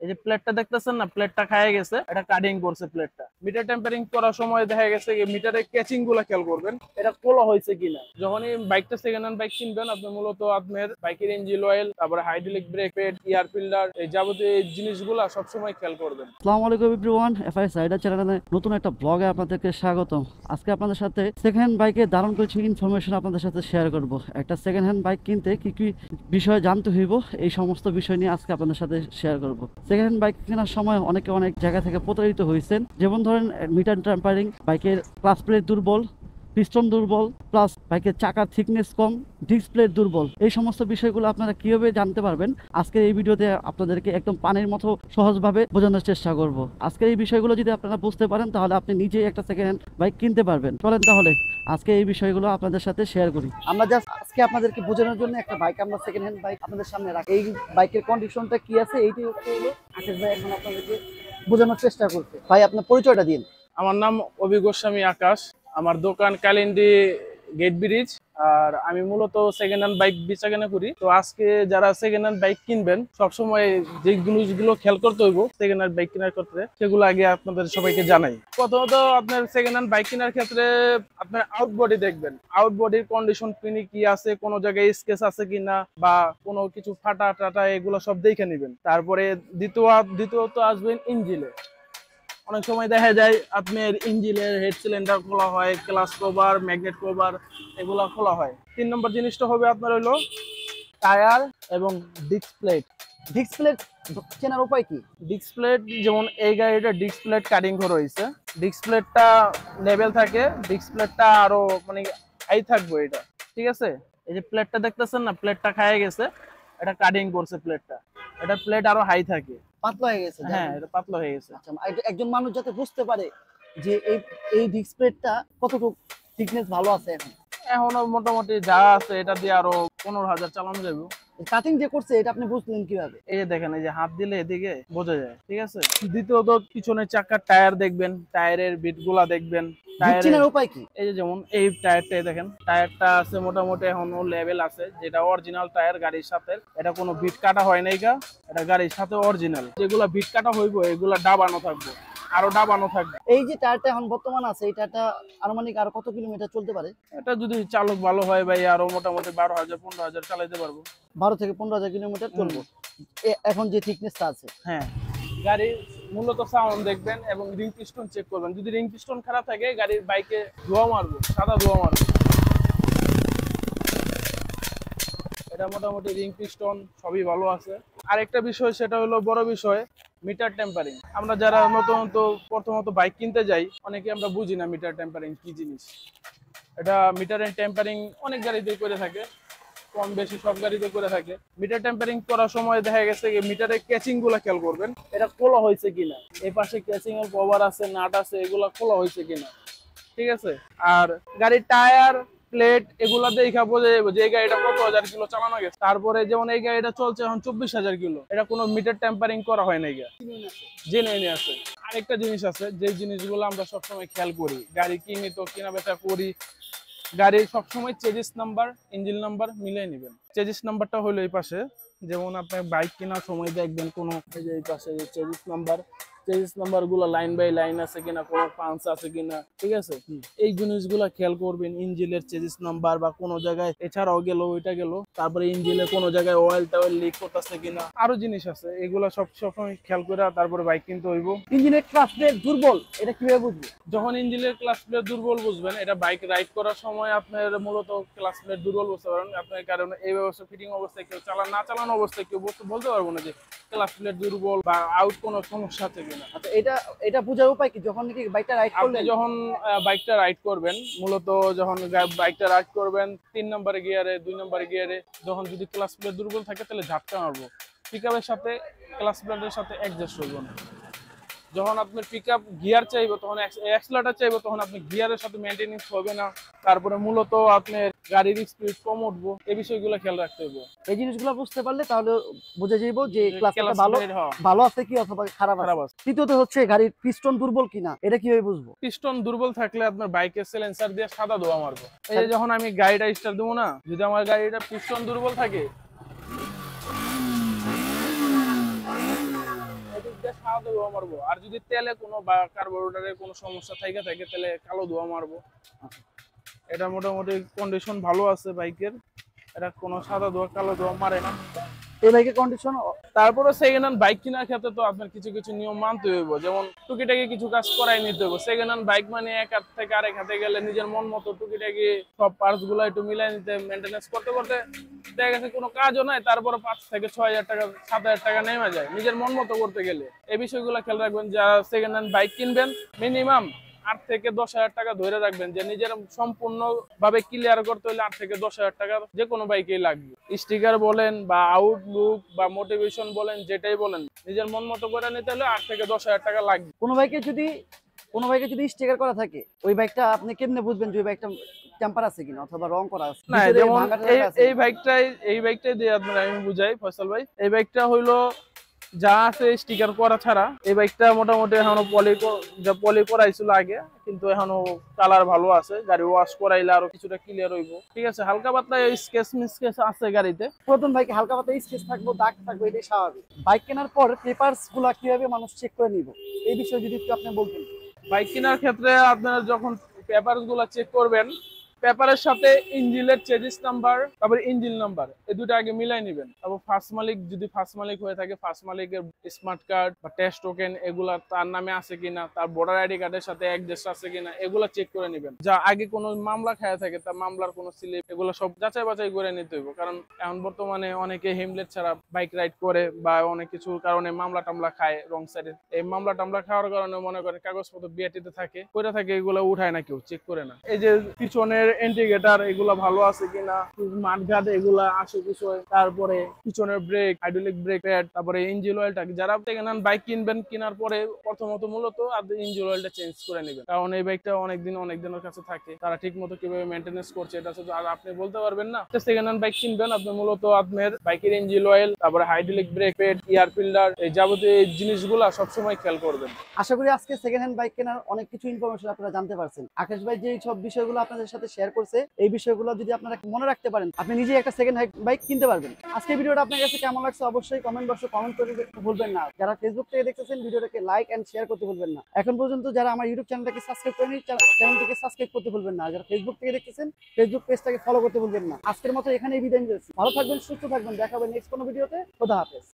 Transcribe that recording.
এই যে প্লেটটা দেখতেছেন না, প্লেটটা খায় গেছে, এটা কাটিং করছে প্লেটটা। মিটার টেম্পারিং করার সময় দেখা গেছে মিটারের ক্যাচিং গুলা খেয়াল করবেন, এটা খোলা হয়েছে কিনা। যখনই বাইকটা সেকেন্ড হ্যান্ড বাইক কিনবেন, আপনি মূলত আপনার বাইকের ইঞ্জিন অয়েল, তারপরে hydraulic brake pad, air filter, এই যাবতীয় এই জিনিসগুলা সবসময় খেয়াল করবেন। আসসালামু আলাইকুম এভরিওয়ান, এফআইএস রাইডার চ্যানেলে নতুন একটা ব্লগে আপনাদেরকে স্বাগতম। আজকে আপনাদের সাথে সেকেন্ড হ্যান্ড বাইকে দারুণ কিছু ইনফরমেশন আপনাদের সাথে শেয়ার করব। একটা সেকেন্ড হ্যান্ড বাইক কিনতে কি কি বিষয় জানতে হইব, এই সমস্ত বিষয় নিয়ে আজকে আপনাদের সাথে শেয়ার করব। সেকেন্ড হ্যান্ড বাইক কেনার সময় অনেকে অনেক জায়গা থেকে প্রতারিত হয়েছেন। যেমন ধরেন মিটার টেম্পারিং, বাইকের ক্লাচ প্লেট দুর্বল, পিস্টন দুর্বল, প্লাস বাইকের চাকার থিকনেস কম, ডিস্ক প্লেট দুর্বল। এই সমস্ত বিষয়গুলো আপনারা কিভাবে জানতে পারবেন, আজকের এই ভিডিওতে আপনাদেরকে একদম পানির মতো সহজভাবে বোঝানোর চেষ্টা করব। আজকের এই বিষয়গুলো যদি আপনারা বুঝতে পারেন, তাহলে আপনি নিজেই একটা সেকেন্ড হ্যান্ড বাইক কিনতে পারবেন। চলেন তাহলে আজকে এই বিষয়গুলো আপনাদের সাথে শেয়ার করি। আমরা জাস্ট আজকে আপনাদেরকে বোঝানোর জন্য একটা বাইক, আমরা সেকেন্ড হ্যান্ড বাইক আপনাদের সামনে রাখি। এই বাইকের কন্ডিশনটা কি আছে, এইটাই হচ্ছে হলো আশিস ভাই এখন আপনাদেরকে বোঝানোর চেষ্টা করতে। ভাই আপনার পরিচয়টা দিন। আমার নাম অভি গোস্বামী আকাশ, আমার দোকান কালিন্দি গেট ব্রিজ, আর আমি মূলত সেকেন্ড হ্যান্ড বাইক বেচাকেনা করি। তো আজকে যারা সেকেন্ড হ্যান্ড বাইক কিনবেন, সবসময় যে জিনিসগুলো খেয়াল করতে হইব সেকেন্ড হ্যান্ড বাইক কেনার ক্ষেত্রে, সেগুলো আগে আপনাদের সবাইকে জানাই। প্রথমত আপনার সেকেন্ড হ্যান্ড বাইক কেনার ক্ষেত্রে আপনার আউট বডি দেখবেন, আউট বডির কন্ডিশন কি আছে, কোনো জায়গায় স্কেচ আছে কিনা বা কোনো কিছু ফাটা টাটা, এগুলো সব দেখে নেবেন। তারপরে দ্বিতীয়ত আসবেন ইঞ্জিনে। অনেক সময় দেখা যায় আপনার ইঞ্জিনের হেড সিলিন্ডার খোলা হয়, ক্লাচ কভার, ম্যাগনেট কভার, এগুলা খোলা হয়। 3 নম্বর জিনিসটা হবে আপনার হলো টায়ার এবং ডিস্ক প্লেট। ডিস্ক প্লেট চেনার উপায় কি? ডিস্ক প্লেট, যেমন এই গাড়িটা ডিস্ক প্লেট কাটিং করা হয়েছে, ডিস্ক প্লেটটা লেভেল থাকে, ডিস্ক প্লেটটা আরো মানে হাই থাকবে এটা, ঠিক আছে। এই যে প্লেটটা দেখতেছেন না, প্লেটটা খায় গেছে, এটা কাটিং করছে প্লেটটা, এটা প্লেট আরো হাই থাকে। পাতলা হয়ে গেছে? হ্যাঁ, এটা পাতলা হয়ে গেছে। আচ্ছা, একজন মানুষ যাতে বুঝতে পারে যে এই এই ডিস্ক প্লেটটা কতটুকু থিকনেস ভালো আছে এখন। এখনো মোটামুটি যা আছে এটা দিয়ে আরো 15,000 চালানো যাবে। কাটিং যে করছে এটা আপনি বুঝলেন কিভাবে? এই যে দেখেন, এই যে হাত দিলে এদিকে বোঝা যায়, ঠিক আছে। দ্বিতীয়ত পিছনের চাকার টায়ার দেখবেন, টায়ারের বিট গুলা দেখবেন। চেনার উপায় কি? এই যে যেমন এই টায়ারটা দেখেন, টায়ারটা আছে মোটামুটি এখনো লেভেল আছে, যেটা অরিজিনাল টায়ার গাড়ির সাথে, এটা কোনো বিট কাটা হয় নাই গা, এটা গাড়ির সাথে অরিজিনাল। যেগুলা বিট কাটা হইব এগুলা ডাবানো থাকবে, আরো ডাবানো থাকবে। এই যে টায়ারটা এখন বর্তমান আছে, এই টায়ারটা আনুমানিক আরো কত কিলোমিটার চলতে পারে? এটা যদি চালক ভালো হয় ভাই, আরো মোটামুটি 12,000 15,000 চালাইতে পারবো। 12 থেকে 15,000 কিলোমিটার চলবো এখন যে থিকনেসটা আছে। হ্যাঁ, গাড়ির মূলত সাউন্ড দেখবেন এবং রিং পিস্টন চেক করবেন। যদি রিং পিস্টন খারাপ থাকে, গাড়ির বাইকে ধোঁয়া মারবো, সাদা ধোঁয়া মারবো। এটা মোটামুটি রিং পিস্টন সবই ভালো আছে। আরেকটা বিষয়, সেটা হলো বড় বিষয়, মিটার টেম্পারিং। আমরা যারা প্রথমত বাইক কিনতে যাই, অনেকে আমরা বুঝি না মিটার টেম্পারিং কি জিনিস। এটা মিটার টেম্পারিং অনেক গাড়িতে করে থাকে, কম বেশি সব গাড়িতে করে থাকে। মিটার টেম্পারিং করার সময় দেখা গেছে মিটারের ক্যাচিং গুলা খেয়াল করবেন, এটা খোলা হয়েছে কিনা। এই পাশে ক্যাচিং এর কভার আছে, নাট আছে, এগুলা খোলা হয়েছে কিনা, ঠিক আছে। আর গাড়ির টায়ার, প্লেট, এগুলা দেখা বোঝা যাবে যে এই গাড়িটা কত হাজার কিলো চালানো গেছে। তারপরে যেমন এই গাড়িটা চলছে এখন 24,000 কিলো, এটা কোনো মিটার টেম্পারিং করা হয় নাই, জেনে নিয়ে আছে। আরেকটা জিনিস আছে, যে জিনিসগুলো আমরা সবসময় খেয়াল করি, গাড়ি কিনি তো কেনা বেচা করি, গাড়ির সবসময় চেজিস নাম্বার, ইঞ্জিন নাম্বার মিলিয়ে নেবেন। চেজিস নাম্বারটা হলো এই পাশে, যেমন আপনি বাইক কেনার সময় দেখবেন কোনো এই পাশে চেজিস নাম্বার গুলো লাইন বাই লাইন আছে কিনা, কোনো পাঞ্চ আছে কিনা, ঠিক আছে। এই জিনিসগুলো খেয়াল করবেন, ইঞ্জিনের চেজিস নাম্বার বা কোনো জায়গায় এছাড়াও গেল ওইটা গেল, তারপরে ইঞ্জিনে কোনো জায়গায় অয়েল টাওয়েল লিক করতেছে কিনা, আরো জিনিস আছে, এগুলো সবসময় খেয়াল করে তারপরে বাইক কিনতে হইব। ইঞ্জিনের ক্লাচ প্লেট দুর্বল, এটা কিভাবে বুঝবো? যখন ইঞ্জিনের ক্লাচ প্লেট দুর্বল বুঝবেন, এটা বাইক রাইড করার সময় আপনার মূলত ক্লাচ প্লেট দুর্বল বুঝতে পারেন আপনার, কারণ এই ব্যবস্থা ফিটিং অবস্থায় কেউ চালানো অবস্থায় কেউ বলতে পারবো না যে ক্লাচ প্লেট দুর্বল বা আউট কোনো সমস্যা আছে কিনা। আচ্ছা, এটা বোঝার উপায় কি? যখন নাকি বাইকটা রাইড করবেন, আপনি যখন বাইকটা রাইড করবেন, মূলত যখন বাইকটা রাইড করবেন 3 নম্বর গিয়ারে, 2 নম্বর গিয়ারে, যখন যদি ক্লাচ প্লেট দুর্বল থাকে তাহলে ঝাটকা মারবো, পিকআপের সাথে ক্লাচ প্লেটের সাথে অ্যাডজাস্ট হইব না। যখন আপনার পিকআপ গিয়ার চাইবে, তখন অ্যাক্সেলারেটর চাইবে, তখন আপনি গিয়ারের সাথে মেইনটেনেন্স হবে না। তারপরে মূলত আপনার গাড়ির স্পিড কম উঠবো, এই বিষয়গুলো খেয়াল রাখতে হবে। এই জিনিসগুলো বুঝতে পারলে তাহলে বোঝা যাইব যে ক্লাসটা ভালো আছে কি অথবা খারাপ আছে। তৃতীয়ত হচ্ছে গাড়ির পিস্টন দুর্বল কিনা, এটা কিভাবে বুঝবো? পিস্টন দুর্বল থাকলে আপনার বাইকের সিলেন্সার দিয়ে সাদা ধোঁয়া মারবো। এই যে যখন আমি গাড়িটা স্টার্ট দেবো না, যদি আমার গাড়িটা পিস্টন দুর্বল থাকে, সাদা ধোয়া মারবো, আর যদি তেলে কোনো বা কার্বোরেটরে কোনো সমস্যা থাকে তাহলে কালো ধোয়া মারবো। এটা মোটামুটি কন্ডিশন ভালো আছে বাইকের, এটা কোনো সাদা ধোয়া কালো ধোয়া মারে না। এই বাইকের কন্ডিশন। তারপরে সেকেন্ড হ্যান্ড বাইক কেনার ক্ষেত্রে তো আপনার কিছু কিছু নিয়ম মানতে হইব, যেমন টুকিটাকি কিছু কাজ করাই নিতে হইব। সেকেন্ড হ্যান্ড বাইক মানে এক হাত থেকে আরেক হাতে গেলে নিজের মন মতো টুকিটাকি সব পার্টস গুলো একটু মিলাই নিতে, মেনটেনেন্স করতে করতে দেখা গেছে কোনো কাজও নাই, তারপরে 5 থেকে 6 হাজার টাকা 7 হাজার টাকা নেমে যায় নিজের মন মতো করতে গেলে। এই বিষয়গুলো খেয়াল রাখবেন। যারা সেকেন্ড হ্যান্ড বাইক কিনবেন মিনিমাম 8 থেকে 10 হাজার টাকা ধরে রাখবেন, যে নিজের সম্পূর্ণ ভাবে ক্লিয়ার করতে হলে 8 থেকে 10 হাজার টাকা যে কোনো বাইকেই লাগবে। স্টিকার বলেন বা আউটলুক বা মোটিভেশন বলেন, যেটাই বলেন নিজের মন মতো করে নিতে হলে 8 থেকে 10 হাজার টাকা লাগবে। কোনো বাইকে যদি স্টিকার করা থাকে, ওই বাইকটা আপনি কেমনে বুঝবেন যে ওই বাইকটা টেম্পার আছে কিনা অথবা রং করা আছে? না, যেমন এই বাইকটাই দিয়ে আপনার আমি বুঝাই ফয়সাল ভাই। এই বাইকটা হইলো যা আছে স্টিকার করা ছাড়া। এই বাইকটা মোটামুটি এখনো পলি করাইছিল আগে, কিন্তু এখনো কালার ভালো আছে। গাড়ি ওয়াশ করাইলে আরো কিছুটা ক্লিয়ার হইব। ঠিক আছে, হালকা পাতলা স্কেচ মিসকেচ আছে গাড়িতে। প্রথম বাইকে হালকা পাতলা স্কেচ থাকবো, দাগ থাকবে, এটাই স্বাভাবিক। বাইক কেনার পর পেপারস গুলা কিভাবে মানুষ চেক করে নিব, এই বিষয়ে যদি একটু আপনি বলতেন। বাইক কেনার ক্ষেত্রে আপনারা যখন পেপারস গুলা চেক করবেন, পেপারের সাথে ইঞ্জিনের চেজিস নাম্বার, তারপর ইঞ্জিন নাম্বার, এই দুটো আগে মিলাই নেবেন। তারপর ফার্স্ট মালিক, যদি ফার্স্ট মালিক হয়ে থাকে ফার্স্ট মালিকের স্মার্ট কার্ড বা টেস্ট টোকেন এগুলা তার নামে আছে কিনা, তার ভোটার আইডি কার্ডের সাথে অ্যাডজাস্ট আছে কিনা, এগুলা চেক করে নেবেন। যা আগে কোনো মামলা খায়া থাকে তার মামলার কোনো স্লিপ, এগুলো সব যাচাই বাছাই করে নিতে হইব। কারণ এখন বর্তমানে অনেকে হেমলেট ছাড়া বাইক রাইড করে বা অনেক কিছুর কারণে মামলা টামলা খায় রং সাইডে। এই মামলা টামলা খাওয়ার কারণে মনে করেন কাগজপত্র বিআরটিতে থাকে, করে থাকে, এগুলো উঠায় না, কেউ চেক করে না। এই যে পিছনের ইন্ডিকেটর এগুলা ভালো আছে কিনা, মাঠঘাট এগুলা আসে বিষয়, তারপরে পিছনের ব্রেক, হাইড্রোলিক ব্রেক প্যাড, তারপরে ইঞ্জিন অয়েলটা। যারা সেকেন্ড হ্যান্ড বাইক কিনবেন, কেনার পরে প্রথমত মূলত আপনি ইঞ্জিন অয়েলটা চেঞ্জ করে নেবেন, কারণ এই বাইকটা অনেকদিনের কাছে থাকে। তারা ঠিক মতো কিভাবে মেনটেনেন্স করছে এটা শুধু আর আপনি বলতে পারবেন না। সেকেন্ড হ্যান্ড বাইক কিনবেন, আপনি মূলত আপনার বাইকের ইঞ্জিন অয়েল, তারপরে hydraulic brake pad, air filter, এই যাবতীয় এই জিনিসগুলা সবসময় খেয়াল করবেন। আশা করি আজকে সেকেন্ড হ্যান্ড বাইক কেনার অনেক কিছু ইনফরমেশন আপনারা জানতে পারছেন। আকাশ ভাই যে সব বিষয়গুলো আপনাদের সাথে শেয়ার করছে, এই বিষয়গুলো যদি আপনারা মনে রাখতে পারেন, আপনি নিজেই একটা সেকেন্ড হ্যান্ড বাইক কিনতে পারবেন। আজকে ভিডিওটা আপনার কাছে কেমন লাগছে অবশ্যই কমেন্ট বক্সে কমেন্ট করে ভুলবেন না। যারা ফেসবুক থেকে দেখতেছেন ভিডিওটাকে লাইক এন্ড শেয়ার করতে ভুলবেন না। এখন পর্যন্ত যারা আমার ইউটিউব চ্যানেলটাকে সাবস্ক্রাইব করেনি, চ্যানেলটিকে সাবস্ক্রাইব করতে ভুলবেন না। যারা ফেসবুক থেকে দেখতেছেন ফেসবুক পেজটাকে ফলো করতে ভুলবেন না। আজকের মতো এখানেই বিদায় নিচ্ছি। ভালো থাকবেন, সুস্থ থাকবেন, দেখা হবে নেক্সট কোনো ভিডিওতে। খোদা হাফেজ।